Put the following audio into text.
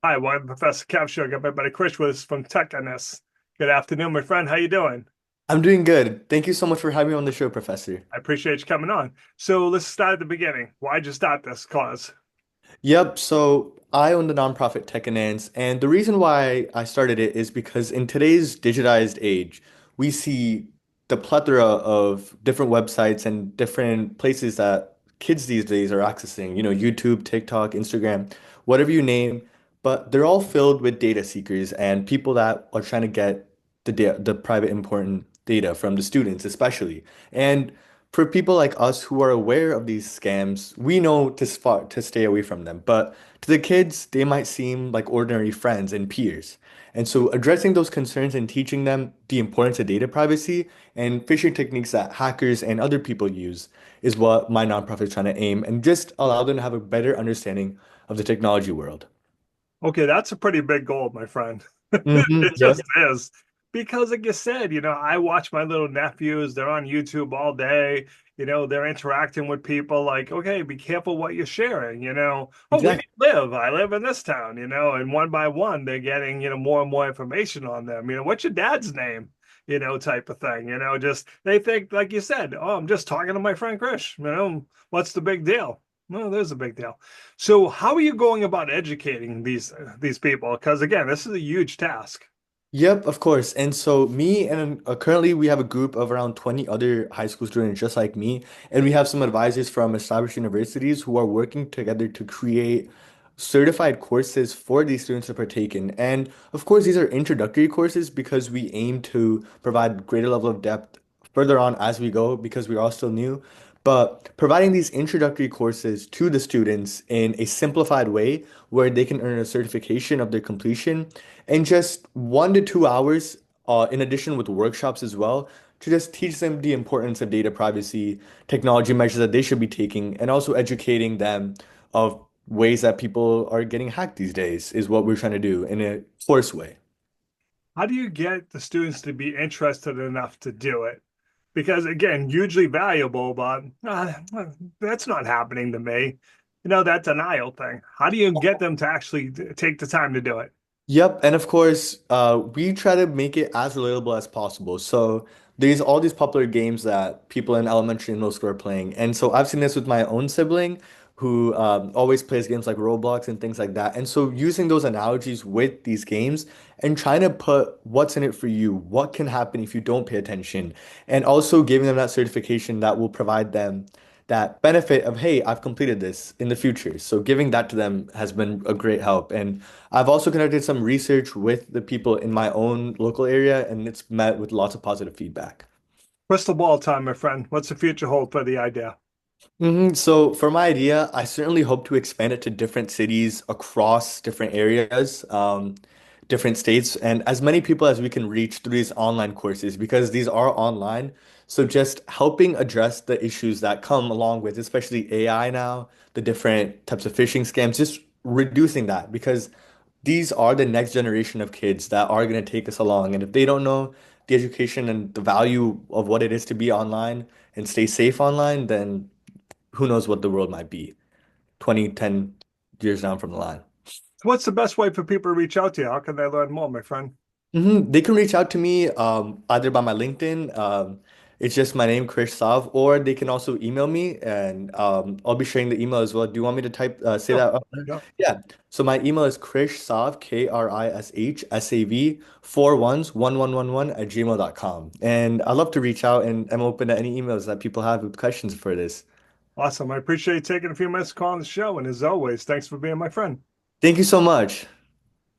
Hi, I'm Professor Kev Show. Got my buddy Krish with us from Tech on this. Good afternoon, my friend. How you doing? I'm doing good. Thank you so much for having me on the show, Professor. I appreciate you coming on. So let's start at the beginning. Why'd you start this cause? Yep, so I own the nonprofit Tech and the reason why I started it is because in today's digitized age, we see the plethora of different websites and different places that kids these days are accessing, YouTube, TikTok, Instagram, whatever you name, but they're all filled with data seekers and people that are trying to get the private important data from the students especially. And for people like us who are aware of these scams, we know to stay away from them. But to the kids, they might seem like ordinary friends and peers. And so addressing those concerns and teaching them the importance of data privacy and phishing techniques that hackers and other people use is what my nonprofit is trying to aim and just allow them to have a better understanding of the technology world. Okay, that's a pretty big goal, my friend. Hmm. It Yeah, just is. Because, like you said, I watch my little nephews, they're on YouTube all day. They're interacting with people like, okay, be careful what you're sharing. Oh, where do exactly. you live? I live in this town, and one by one, they're getting, more and more information on them. What's your dad's name? Type of thing. Just they think, like you said, oh, I'm just talking to my friend Krish. What's the big deal? No, there's a big deal. So, how are you going about educating these people? Because again, this is a huge task. Yep, of course. And so me and currently we have a group of around 20 other high school students just like me, and we have some advisors from established universities who are working together to create certified courses for these students to partake in. And of course, these are introductory courses because we aim to provide greater level of depth further on as we go because we are all still new. But providing these introductory courses to the students in a simplified way where they can earn a certification of their completion in just 1 to 2 hours, in addition with workshops as well, to just teach them the importance of data privacy, technology measures that they should be taking, and also educating them of ways that people are getting hacked these days is what we're trying to do in a course way. How do you get the students to be interested enough to do it? Because again, hugely valuable, but that's not happening to me. That denial thing. How do you get them to actually take the time to do it? Yep, and of course, we try to make it as relatable as possible. So there's all these popular games that people in elementary and middle school are playing, and so I've seen this with my own sibling, who always plays games like Roblox and things like that. And so using those analogies with these games and trying to put what's in it for you, what can happen if you don't pay attention, and also giving them that certification that will provide them that benefit of, hey, I've completed this in the future. So giving that to them has been a great help. And I've also conducted some research with the people in my own local area, and it's met with lots of positive feedback. Crystal ball time, my friend. What's the future hold for the idea? So for my idea, I certainly hope to expand it to different cities across different areas, different states, and as many people as we can reach through these online courses because these are online. So just helping address the issues that come along with, especially AI now, the different types of phishing scams, just reducing that because these are the next generation of kids that are going to take us along. And if they don't know the education and the value of what it is to be online and stay safe online, then who knows what the world might be 20, 10 years down from the line. So what's the best way for people to reach out to you? How can they learn more, my friend? They can reach out to me either by my LinkedIn, it's just my name, Krish Sav, or they can also email me and I'll be sharing the email as well. Do you want me to say Yeah, that up there? yeah. Yeah. So my email is krishsav, KRISHSAV, 411111 at gmail.com. And I love to reach out and I'm open to any emails that people have with questions for this. Awesome. I appreciate you taking a few minutes to call on the show. And as always, thanks for being my friend. Thank you so much.